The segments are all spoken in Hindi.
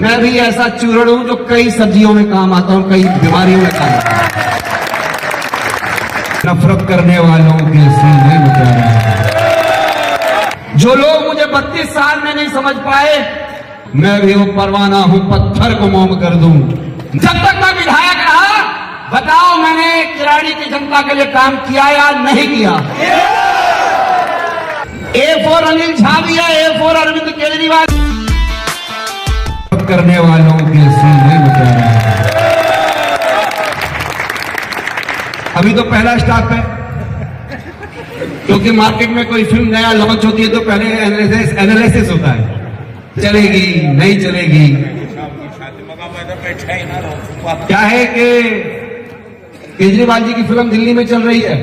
मैं भी ऐसा चूर्ण हूं जो कई सब्जियों में काम आता हूं, कई बीमारियों में काम आता हूं। नफरत करने वालों के सीने में जा रहा है। जो लोग मुझे 32 साल में नहीं समझ पाए, मैं भी वो परवाना हूं, पत्थर को मोम कर दूं। जब तक मैं विधायक रहा, बताओ मैंने किराड़ी की जनता के लिए काम किया या नहीं किया? A4 अनिल झा भी है, A4 अरविंद केजरीवाल करने वालों के सीने में जा रहा है। अभी तो पहला स्टॉप है, क्योंकि मार्केट में कोई फिल्म नया लॉन्च होती है तो पहले एनालिसिस होता है, चलेगी नहीं चलेगी। क्या है कि केजरीवाल जी की फिल्म दिल्ली में चल रही है,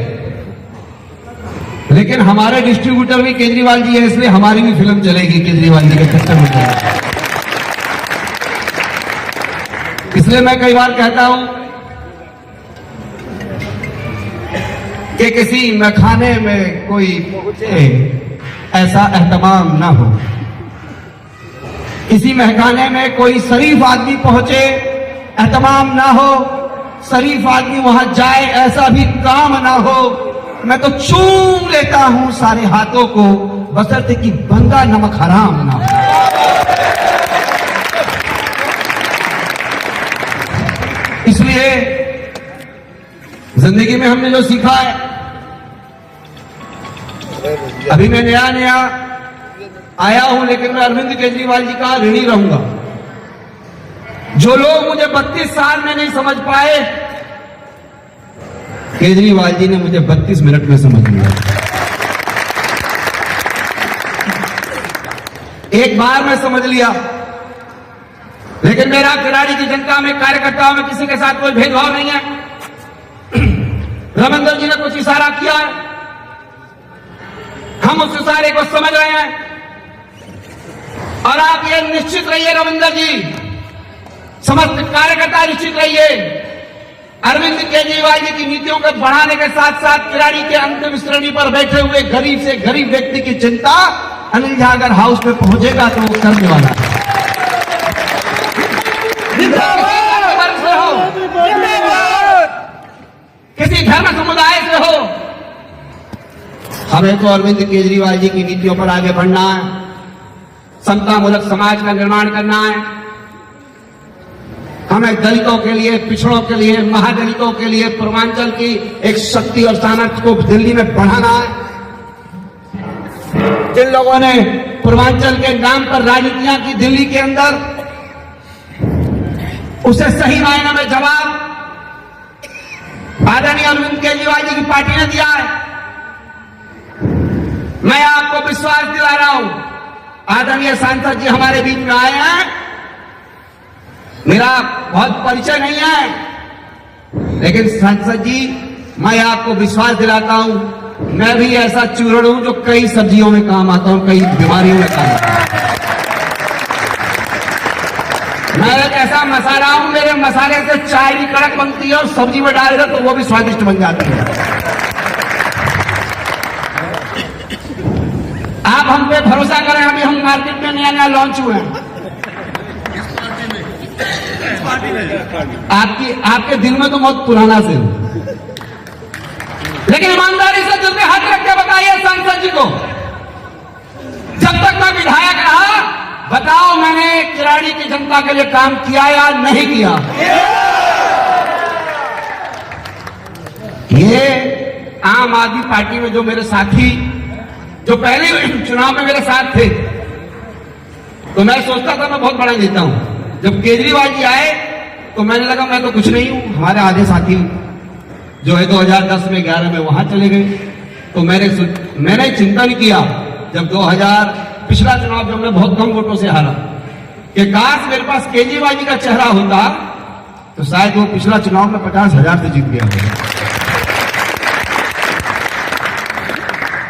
लेकिन हमारे डिस्ट्रीब्यूटर भी केजरीवाल जी है, इसलिए हमारी भी फिल्म चलेगी केजरीवाल जी के पिक्चर में। इसलिए मैं कई बार कहता हूं कि किसी मैखाने में कोई पहुंचे ऐसा एहतमाम ना हो, किसी महकाने में कोई शरीफ आदमी पहुंचे एहतमाम ना हो, शरीफ आदमी वहां जाए ऐसा भी काम ना हो। मैं तो चूम लेता हूं सारे हाथों को, बशर्ते कि बंगा नमक हराम ना हो। इसलिए जिंदगी में हमने जो सीखा है, अभी मैं नया आया हूं, लेकिन मैं अरविंद केजरीवाल जी का ऋणी रहूंगा। जो लोग मुझे 32 साल में नहीं समझ पाए, केजरीवाल जी ने मुझे 32 मिनट में समझ लिया। एक बार मैं समझ लिया, लेकिन मेरा किराड़ी की जनता में, कार्यकर्ताओं में किसी के साथ कोई भेदभाव नहीं है। रविंदर जी ने कुछ इशारा किया है, हम उस इशारे को समझ रहे हैं, और आप ये निश्चित रहिए रविंदर जी, समस्त कार्यकर्ता निश्चित रहिए, अरविंद केजरीवाल जी की नीतियों को बढ़ाने के साथ साथ किराड़ी के अंतिम श्रेणी पर बैठे हुए गरीब से गरीब व्यक्ति की चिंता अनिल झा अगर हाउस में पहुंचेगा तो वो करने वाला है। किसी धर्म समुदाय से हो, हमें तो अरविंद केजरीवाल जी की नीतियों पर आगे बढ़ना है, समतामूलक समाज का निर्माण करना है। हमें दलितों के लिए, पिछड़ों के लिए, महादलितों के लिए पूर्वांचल की एक शक्ति और सामर्थ्य को दिल्ली में बढ़ाना है। जिन लोगों ने पूर्वांचल के नाम पर राजनीतियां की दिल्ली के अंदर, उसे सही मायने में जवाब आदरणीय अरविंद केजरीवाल जी की पार्टी ने दिया है। मैं आपको विश्वास दिला रहा हूं, आदरणीय सांसद जी हमारे बीच में आए हैं, मेरा बहुत परिचय नहीं है, लेकिन सांसद जी मैं आपको विश्वास दिलाता हूं, मैं भी ऐसा चूर्ण हूं जो कई सब्जियों में काम आता हूं, कई बीमारियों में काम आता हूं। मैं एक ऐसा मसाला हूं, मेरे मसाले से चाय भी कड़क बनती है और सब्जी में डाल दो तो वो भी स्वादिष्ट बन जाती है। आप हम पे भरोसा करें, अभी हम मार्केट में नया लॉन्च हुए हैं। आपके दिल में तो बहुत पुराना से, लेकिन ईमानदारी से दिल में हाथ रख के बताइए सांसद जी को, जब तक मैं विधायक रहा, बताओ मैंने किराड़ी की जनता के लिए काम किया या नहीं किया? ये आम आदमी पार्टी में जो मेरे साथी, जो पहले चुनाव में मेरे साथ थे, तो मैं सोचता था मैं बहुत बड़ा नेता हूं। जब केजरीवाल जी आए तो मैंने लगा मैं तो कुछ नहीं हूं, हमारे आधे साथी जो है 2010 में 11 में वहां चले गए। तो मैंने चिंता नहीं किया, जब 2000 पिछला चुनाव जब मैं बहुत कम वोटों से हारा, कि काश मेरे पास केजरीवाल जी का चेहरा होता तो शायद वो पिछला चुनाव में 50,000 से जीत गया होगा।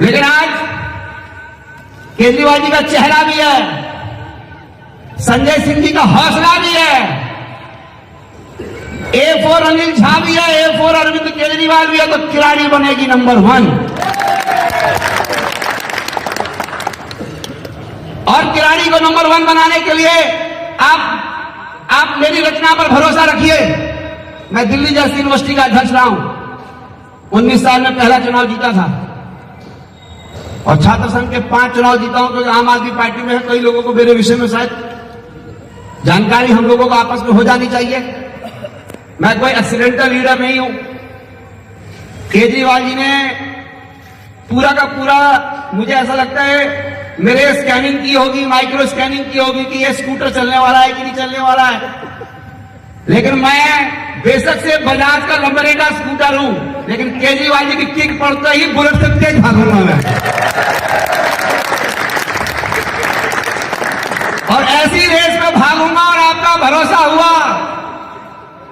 लेकिन आज केजरीवाल जी का चेहरा भी है, संजय सिंह जी का हौसला भी है, A4 अनिल झा भी है, A4 अरविंद केजरीवाल भी है, तो किराड़ी बनेगी नंबर 1। और किराड़ी को नंबर 1 बनाने के लिए आप नाम पर भरोसा रखिए। मैं दिल्ली जैसी यूनिवर्सिटी का अध्यक्ष रहा हूं, 19 साल में पहला चुनाव जीता था, और छात्र संघ के 5 चुनाव जीता हूं। तो आम आदमी पार्टी में है, कई लोगों को मेरे विषय में शायद जानकारी हम लोगों को आपस में हो जानी चाहिए। मैं कोई एक्सीडेंटल लीडर नहीं हूं। केजरीवाल जी ने पूरा का पूरा, मुझे ऐसा लगता है मेरे स्कैनिंग की होगी, माइक्रो स्कैनिंग की होगी कि ये स्कूटर चलने वाला है कि नहीं चलने वाला है। लेकिन मैं बेशक से बजाज का लंबरेटा स्कूटर हूं, लेकिन केजरीवाल जी की किक पड़ते ही बुलेट से तेज भागूंगा मैं, और ऐसी रेस में भागूंगा। और आपका भरोसा हुआ।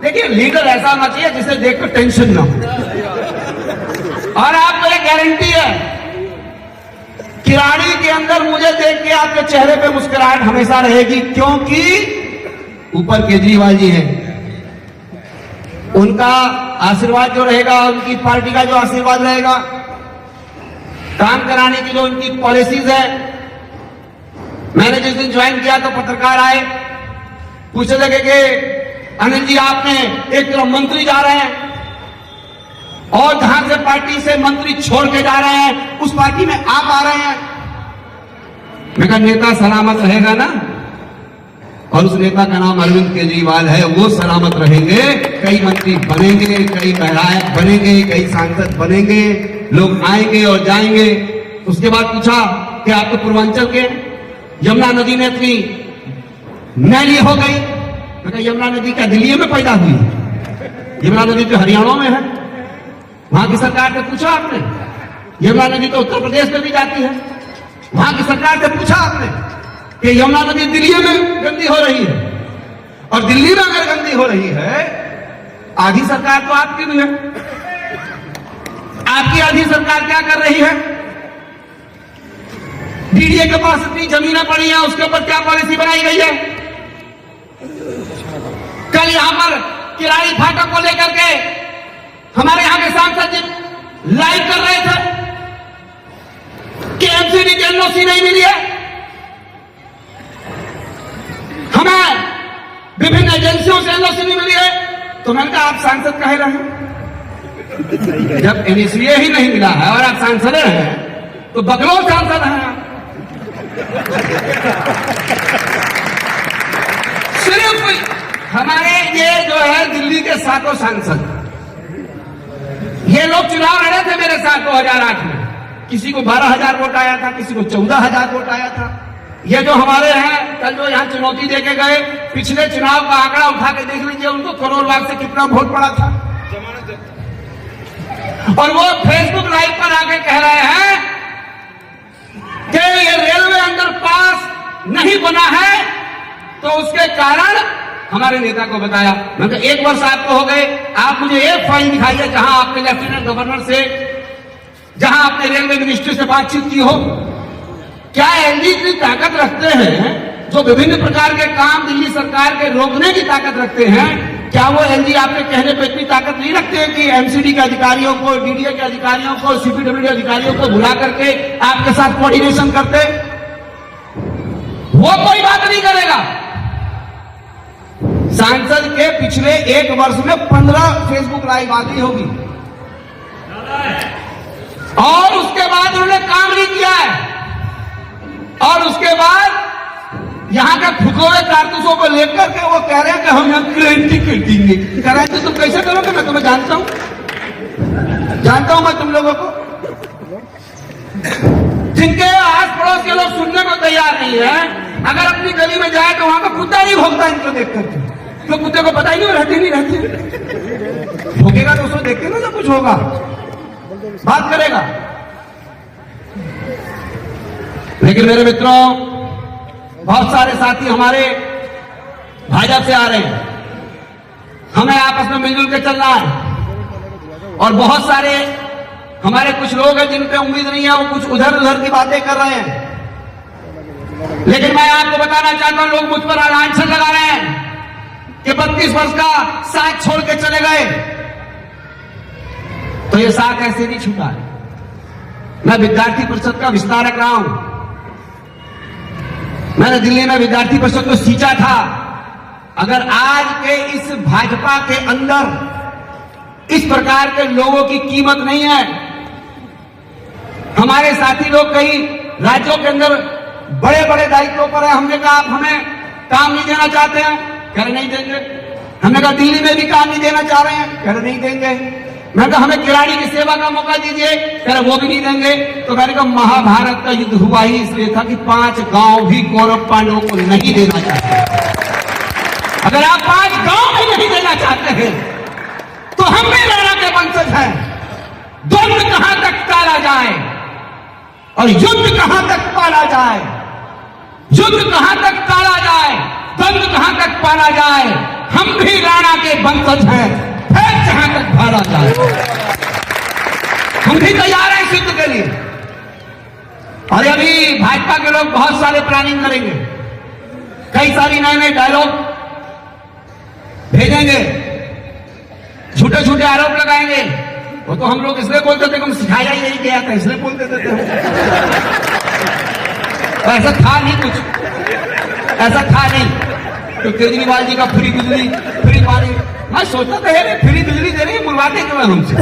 देखिए, लीडर ऐसा होना चाहिए जिसे देखकर टेंशन ना हो। और आपको एक गारंटी है, किराड़ी के अंदर मुझे देख के आपके चेहरे पे मुस्कुराहट हमेशा रहेगी, क्योंकि ऊपर केजरीवाल जी हैं। उनका आशीर्वाद जो रहेगा, उनकी पार्टी का जो आशीर्वाद रहेगा, काम कराने की जो उनकी पॉलिसीज है। मैंने जिस दिन ज्वाइन किया तो पत्रकार आए, पूछने लगे कि अनिल जी, आपने एक तरफ मंत्री जा रहे हैं और जहां से पार्टी से मंत्री छोड़ के जा रहे हैं, उस पार्टी में आप आ रहे हैं। मैं कहा, नेता सलामत रहेगा ना, और उस नेता का नाम अरविंद केजरीवाल है। वो सलामत रहेंगे, कई मंत्री बनेंगे, कई विधायक बनेंगे, कई सांसद बनेंगे, लोग आएंगे और जाएंगे। उसके बाद पूछा कि आप तो पूर्वांचल के, यमुना नदी में इतनी मैली हो गई। मैं कहा, यमुना नदी क्या दिल्ली में पैदा हुई? यमुना नदी तो हरियाणा में है। वहां की सरकार से पूछा आपने? यमुना नदी तो उत्तर प्रदेश में भी जाती है। वहां की सरकार से पूछा आपने कि यमुना नदी दिल्ली में गंदी हो रही है? और दिल्ली में अगर गंदी हो रही है, आधी सरकार तो आपकी भी है। आपकी आधी सरकार क्या कर रही है? डीडीए के पास इतनी जमीनें पड़ी हैं, उसके ऊपर क्या पॉलिसी बनाई गई है? कल यहां पर किराड़ी फाटक को लेकर के हमारे यहां के सांसद जी लाइव कर रहे थे कि एमसीडी की एनओसी नहीं मिली है। हमें विभिन्न एजेंसियों से एनओसी नहीं मिली है। तो मैंने कहा, आप सांसद कह रहे हैं? जब एनओसी ही नहीं मिला है और आप सांसद हैं, तो बकलोल सांसद हैं। सिर्फ हमारे ये जो है दिल्ली के 7 सांसद, ये लोग चुनाव लड़े थे मेरे साथ 2008 में। किसी को 12,000 वोट आया था, किसी को 14,000 वोट आया था। ये जो हमारे हैं, कल जो यहां चुनौती देके गए, पिछले चुनाव का आंकड़ा उठा के देख लीजिए, उनको करोड़ बाग से कितना वोट पड़ा था। और वो फेसबुक लाइव पर आके कह रहे हैं कि ये रेलवे अंडरपास नहीं बना है, तो उसके कारण हमारे नेता को बताया। मैं कहा, 1 वर्ष आपको हो गए, आप मुझे एक फाइल दिखाइए जहां आपने लेफ्टिनेंट गवर्नर से, जहां आपने रेलवे मिनिस्ट्री से बातचीत की हो। क्या एलजी इतनी ताकत रखते हैं जो विभिन्न प्रकार के काम दिल्ली सरकार के रोकने की ताकत रखते हैं? क्या वो एलजी आपके कहने पर इतनी ताकत नहीं रखते हैं कि एमसीडी के अधिकारियों को, डीडीए के अधिकारियों को, सीपीडब्ल्यू अधिकारियों को बुला करके आपके साथ कोऑर्डिनेशन करते? वो कोई बात नहीं करेगा। सांसद के पिछले 1 वर्ष में 15 फेसबुक लाइव आती होगी, और उसके बाद उन्होंने काम नहीं किया है। और उसके बाद यहां के फुके हुए कारतूसों को लेकर के वो कह रहे हैं कि हम यहां क्रांति कर देंगे। क्रांति तुम कैसे करोगे? मैं तुम्हें जानता हूं मैं तुम लोगों को, जिनके आस पड़ोस के लोग सुनने को तैयार नहीं है। अगर अपनी गली में जाए तो वहां का कुत्ता नहीं भोगता इनको देख करके, तो कुत्ते को पता ही नहीं रहते नहीं रहते। भोगेगा तो उसको देख के ना, तो कुछ होगा, बात करेगा। लेकिन मेरे मित्रों, बहुत सारे साथी हमारे भाजपा से आ रहे हैं, हमें आपस में मिलजुल के चलना है। और बहुत सारे हमारे कुछ लोग हैं जिन पे उम्मीद नहीं है, वो कुछ उधर उधर की बातें कर रहे हैं। लेकिन मैं आपको बताना चाहता हूं, लोग मुझ पर लांछन लगा रहे हैं कि 32 वर्ष का साथ छोड़ के चले गए। तो ये साथ ऐसे नहीं छूटा है। मैं विद्यार्थी परिषद का विस्तारक रहा हूं। मैंने दिल्ली में विद्यार्थी परिषद को सींचा था। अगर आज के इस भाजपा के अंदर इस प्रकार के लोगों की कीमत नहीं है, हमारे साथी लोग कई राज्यों के अंदर बड़े बड़े दायित्वों पर है, हमने कहा आप हमें काम नहीं देना चाहते हैं, कह रहे नहीं देंगे। हमने कहा दिल्ली में भी काम नहीं देना चाह रहे हैं, कह रहे नहीं देंगे। मैंने कहा हमें किराड़ी की सेवा का मौका दीजिए, कह रहे वो भी नहीं देंगे। तो मैंने कहा महाभारत का युद्ध हुआ ही इसलिए था कि 5 गांव भी कौरव पांडवों को नहीं देना चाहते। अगर आप 5 गांव भी नहीं देना चाहते हैं तो हम भी राणा के वंशज हैं। द्वंद्व कहां तक टाला जाए और युद्ध कहां तक पाला जाए, युद्ध कहां तक टाला जाए, द्वंद्व कहां तक पाला जाए, हम भी राणा के वंशज हैं, फिर जहां तक भाला जाए। हम भी तैयार हैं सिद्ध के लिए। और अभी भाजपा के लोग बहुत सारे प्लानिंग करेंगे, कई सारी नए नए डायलॉग भेजेंगे, झूठे झूठे आरोप लगाएंगे। वो तो हम लोग इसलिए बोलते थे कि हम सिखाया ही यही गया था, इसलिए बोलते थे। ऐसा था नहीं, कुछ ऐसा था नहीं। तो केजरीवाल जी का फ्री बिजली, फ्री पानी, मैं सोचता था यार फ्री बिजली दे रही है, बुलवाते क्यों हमसे।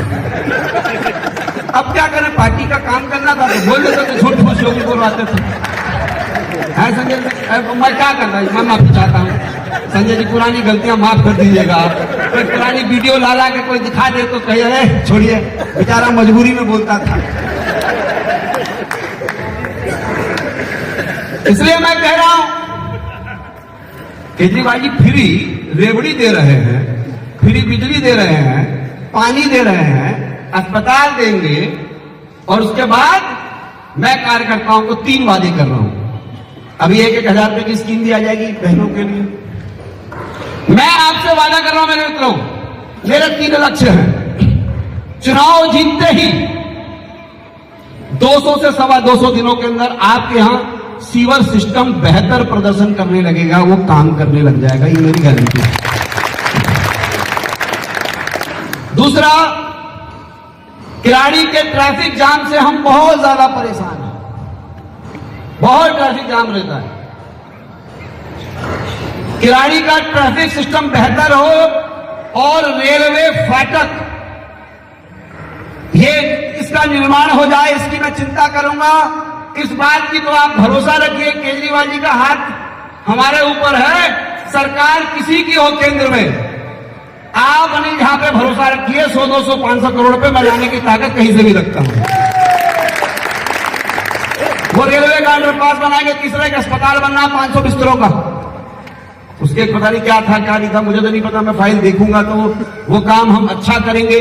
अब क्या करें, पार्टी का काम करना था तो बोल देते थे, झूठ झूठ लोग बोलवाते थे। है संजय जी, मैं क्या करता हूँ, मैं माफी चाहता हूँ। संजय जी पुरानी गलतियां माफ कर दीजिएगा। कोई पुरानी वीडियो ला के कोई दिखा दे तो कहिए अरे छोड़िए, बेचारा मजबूरी में बोलता था। इसलिए मैं कह रहा हूं केजरीवाल जी फ्री रेवड़ी दे रहे हैं, फ्री बिजली दे रहे हैं, पानी दे रहे हैं, अस्पताल देंगे, और उसके बाद मैं कार्यकर्ताओं को 3 वादे कर रहा हूं। अभी 1-1 हजार रुपए की स्कीम दी आ जाएगी बहनों के लिए। मैं आपसे वादा कर रहा हूं मेरे मित्रों, मेरे 3 लक्ष्य हैं। चुनाव जीतते ही 200 से 225 दिनों के अंदर आपके यहां सीवर सिस्टम बेहतर प्रदर्शन करने लगेगा, वो काम करने लग जाएगा, ये मेरी गारंटी है। दूसरा, किराड़ी के ट्रैफिक जाम से हम बहुत ज्यादा परेशान हैं, बहुत ट्रैफिक जाम रहता है। किराड़ी का ट्रैफिक सिस्टम बेहतर हो और रेलवे फाटक ये इसका निर्माण हो जाए, इसकी मैं चिंता करूंगा। इस बात की तो आप भरोसा रखिए, केजरीवाल जी का हाथ हमारे ऊपर है। सरकार किसी की हो केंद्र में, आप अनिल झा पे भरोसा रखिए। 100, 200, 500 करोड़ रुपए मैं लाने की ताकत कहीं से भी रखता हूं। वो रेलवे का अंडरपास बनाएंगे, तीसरे का अस्पताल बनना 500 बिस्तरों का, उसके पता नहीं क्या था क्या नहीं था, मुझे तो नहीं पता, मैं फाइल देखूंगा तो वो काम हम अच्छा करेंगे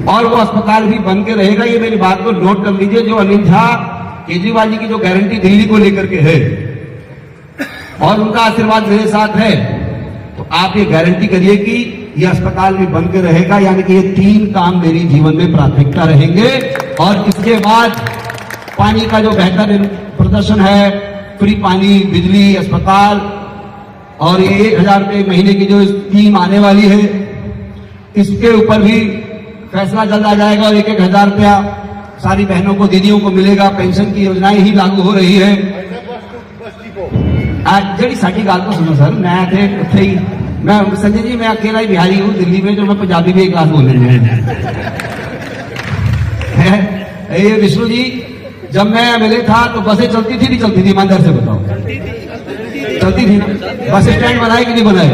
और वो अस्पताल भी बन के रहेगा। ये मेरी बात को नोट कर लीजिए। जो अनिल झा केजरीवाल जी की जो गारंटी दिल्ली को लेकर के है और उनका आशीर्वाद मेरे साथ है, तो आप ये गारंटी करिए कि ये अस्पताल भी बन के रहेगा। यानी कि ये 3 काम मेरी जीवन में प्राथमिकता रहेंगे। और इसके बाद पानी का जो बेहतर प्रदर्शन है, फ्री पानी, बिजली, अस्पताल, और ये 1000 रुपये महीने की जो स्कीम आने वाली है, इसके ऊपर भी फैसला जल्द आ जाएगा। और 1-1 हजार रुपया सारी बहनों को, दीदियों को मिलेगा। पेंशन की योजनाएं ही लागू हो रही है। आज जड़ी साड़ी गाल तो सुनो सर, मैं थे ही, मैं संजय जी मैं अकेला ही बिहारी हूँ दिल्ली में, जो मैं पंजाबी में एक क्लास बोल रही है। ये विष्णु जी, जब मैं एमएलए था तो बसें चलती थी नहीं चलती थी, ईमानदार से बताओ, चलती थी ना? बस स्टैंड बनाए कि नहीं बनाए?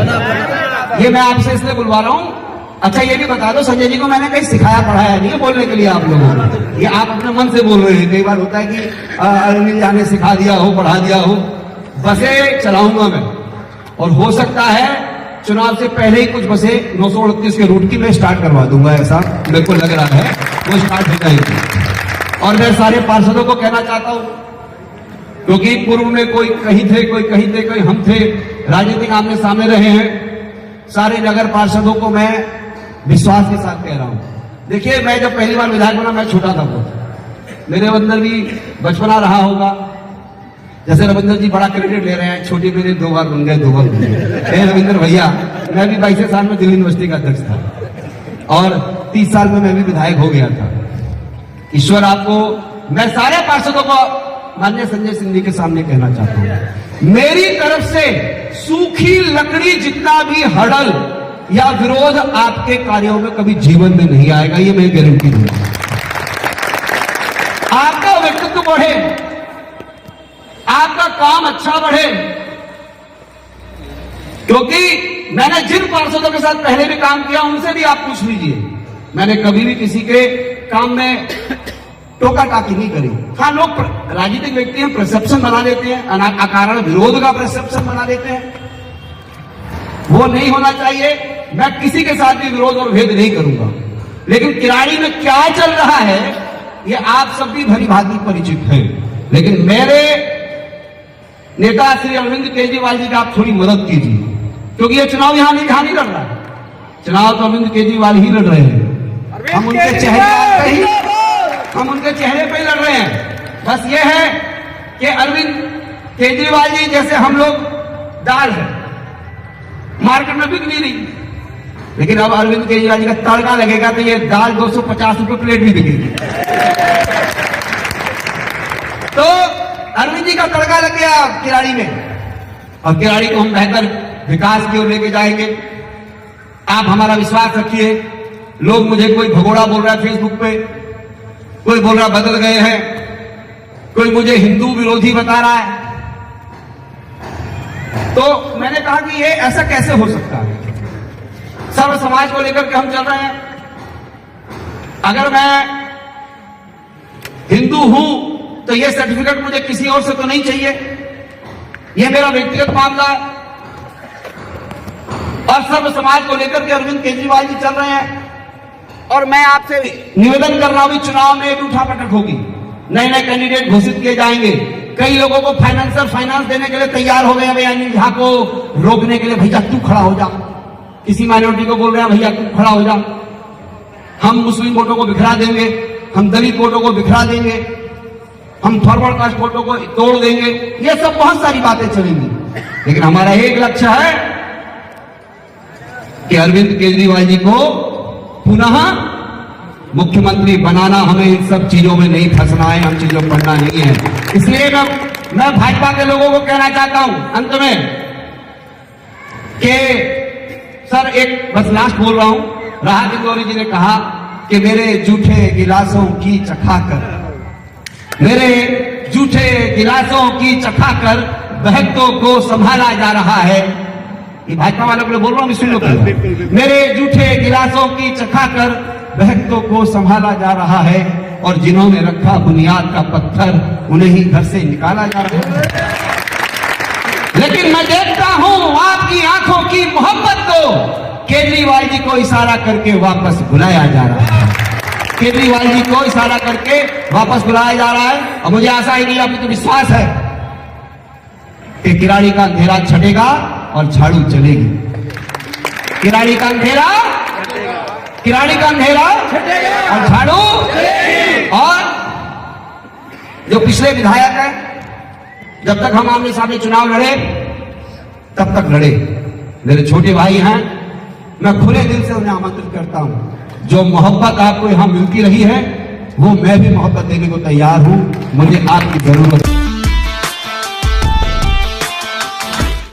ये मैं आपसे इसलिए बुलवा रहा हूँ। अच्छा ये भी बता दो, संजय जी को मैंने कहीं सिखाया पढ़ाया नहीं है बोलने के लिए आप लोगों को, ये आप अपने मन से बोल रहे हैं। कई बार होता है कि अनिल झा ने सिखा दिया हो, पढ़ा दिया हो। बसें चलाऊंगा मैं, और हो सकता है चुनाव से पहले ही कुछ बसें 938 के रूट की मैं स्टार्ट करवा दूंगा, ऐसा मेरे को लग रहा है, वो स्टार्ट हो जाएगी। और मैं सारे पार्षदों को कहना चाहता हूं, क्योंकि पूर्व में कोई कहीं थे, कोई कहीं थे, कोई हम थे, राजनीतिक आमने सामने रहे हैं। सारे नगर पार्षदों को मैं विश्वास के साथ कह रहा हूं, देखिए मैं जब पहली बार विधायक बना, मैं छोटा था बहुत, मेरे अंदर भी बचपना रहा होगा। जैसे रविंद्र जी बड़ा क्रेडिट ले रहे हैं, छोटी मेरे 2 बार बन गए, 2 बार बन गए। रविंद्र भैया, मैं भी 22 साल में दिल्ली यूनिवर्सिटी का अध्यक्ष था और 30 साल में मैं भी विधायक हो गया था। ईश्वर आपको, मैं सारे पार्षदों को माननीय संजय सिंह जी के सामने कहना चाहता हूं, मेरी तरफ से सूखी लकड़ी जितना भी हड़ल या विरोध आपके कार्यों में कभी जीवन में नहीं आएगा, ये मैं गारंटी दूंगा। आपका व्यक्तित्व बढ़े, आपका काम अच्छा बढ़े, क्योंकि मैंने जिन पार्षदों के साथ पहले भी काम किया उनसे भी आप पूछ लीजिए, मैंने कभी भी किसी के काम में टोका टाकी नहीं करी। हाँ, लोग राजनीतिक व्यक्ति हैं, परसेप्शन बना देते हैं, अकारण विरोध का परसेप्शन बना देते हैं, वो नहीं होना चाहिए। मैं किसी के साथ भी विरोध और भेद नहीं करूंगा, लेकिन किराड़ी में क्या चल रहा है ये आप सब भी भली भांति परिचित हैं। लेकिन मेरे नेता श्री अरविंद केजरीवाल जी का आप थोड़ी मदद कीजिए, क्योंकि ये चुनाव यहां नहीं लड़ रहा है, चुनाव तो अरविंद केजरीवाल ही लड़ रहे हैं। हम उनके चेहरे पे ही लड़ रहे हैं। बस ये है कि अरविंद केजरीवाल जी जैसे हम लोग दाल है, मार्केट में बिक नहीं रही, लेकिन अब अरविंद केजरीवाल जी का तड़का लगेगा तो ये दाल 250 रुपए प्लेट भी बिकेगी। तो अरविंद जी का तड़का लग गया किराड़ी में, और किराड़ी को हम बेहतर विकास की ओर लेके जाएंगे। आप हमारा विश्वास रखिए। लोग मुझे कोई भगोड़ा बोल रहा है फेसबुक पे, कोई बोल रहा बदल गए हैं, कोई मुझे हिंदू विरोधी बता रहा है। तो मैंने कहा कि ये ऐसा कैसे हो सकता है? सर्व समाज को लेकर के हम चल रहे हैं। अगर मैं हिंदू हूं तो ये सर्टिफिकेट मुझे किसी और से तो नहीं चाहिए, ये मेरा व्यक्तिगत मामला है। और सर्व समाज को लेकर के अरविंद केजरीवाल जी चल रहे हैं, और मैं आपसे निवेदन कर रहा हूं, चुनाव में भी उठापटक होगी, नए नए कैंडिडेट घोषित किए जाएंगे। कई लोगों को फाइनेंस देने के लिए तैयार हो गए हैं, भैया अनिल झा को रोकने के लिए, भैया तू खड़ा हो जा। किसी माइनॉरिटी को बोल रहे हैं, भैया तू खड़ा हो जा। हम मुस्लिम वोटों को बिखरा देंगे, हम दलित वोटों को बिखरा देंगे, हम फॉरवर्ड कास्ट वोटों को तोड़ देंगे। ये सब बहुत सारी बातें चलेंगी, लेकिन हमारा एक लक्ष्य है कि अरविंद केजरीवाल जी को पुनः मुख्यमंत्री बनाना। हमें इन सब चीजों में नहीं फंसना है, हम चीजों पढ़ना नहीं है। इसलिए मैं भाजपा के लोगों को कहना चाहता हूं अंत में कि सर, एक बस लास्ट बोल रहा हूं। राहत इंदौरी जी ने कहा कि मेरे जूठे गिलासों की चखाकर, मेरे जूठे गिलासों की चखाकर बहकतों को संभाला जा रहा है। ये भाजपा वालों को बोल रहा हूं, सुन लो। मेरे जूठे गिलासों की चखाकर बहकतों को संभाला जा रहा है, और जिन्होंने रखा बुनियाद का पत्थर उन्हें ही घर से निकाला जा रहा है। लेकिन मैं देखता हूं आपकी आंखों की मोहब्बत को केजरीवाल जी को इशारा करके वापस बुलाया जा रहा है। केजरीवाल जी को इशारा करके वापस बुलाया जा रहा है, और मुझे आशा है कि आपको तो विश्वास है कि किराड़ी का अंधेरा छटेगा और झाड़ू चलेगी। किराड़ी का अंधेरा और झाड़ू। और जो पिछले विधायक हैं, जब तक हम आमने सामने चुनाव लड़े तब तक लड़े। मेरे छोटे भाई हैं, मैं खुले दिल से उन्हें आमंत्रित करता हूं। जो मोहब्बत आपको यहां मिलती रही है, वो मैं भी मोहब्बत देने को तैयार हूं। मुझे आपकी जरूरत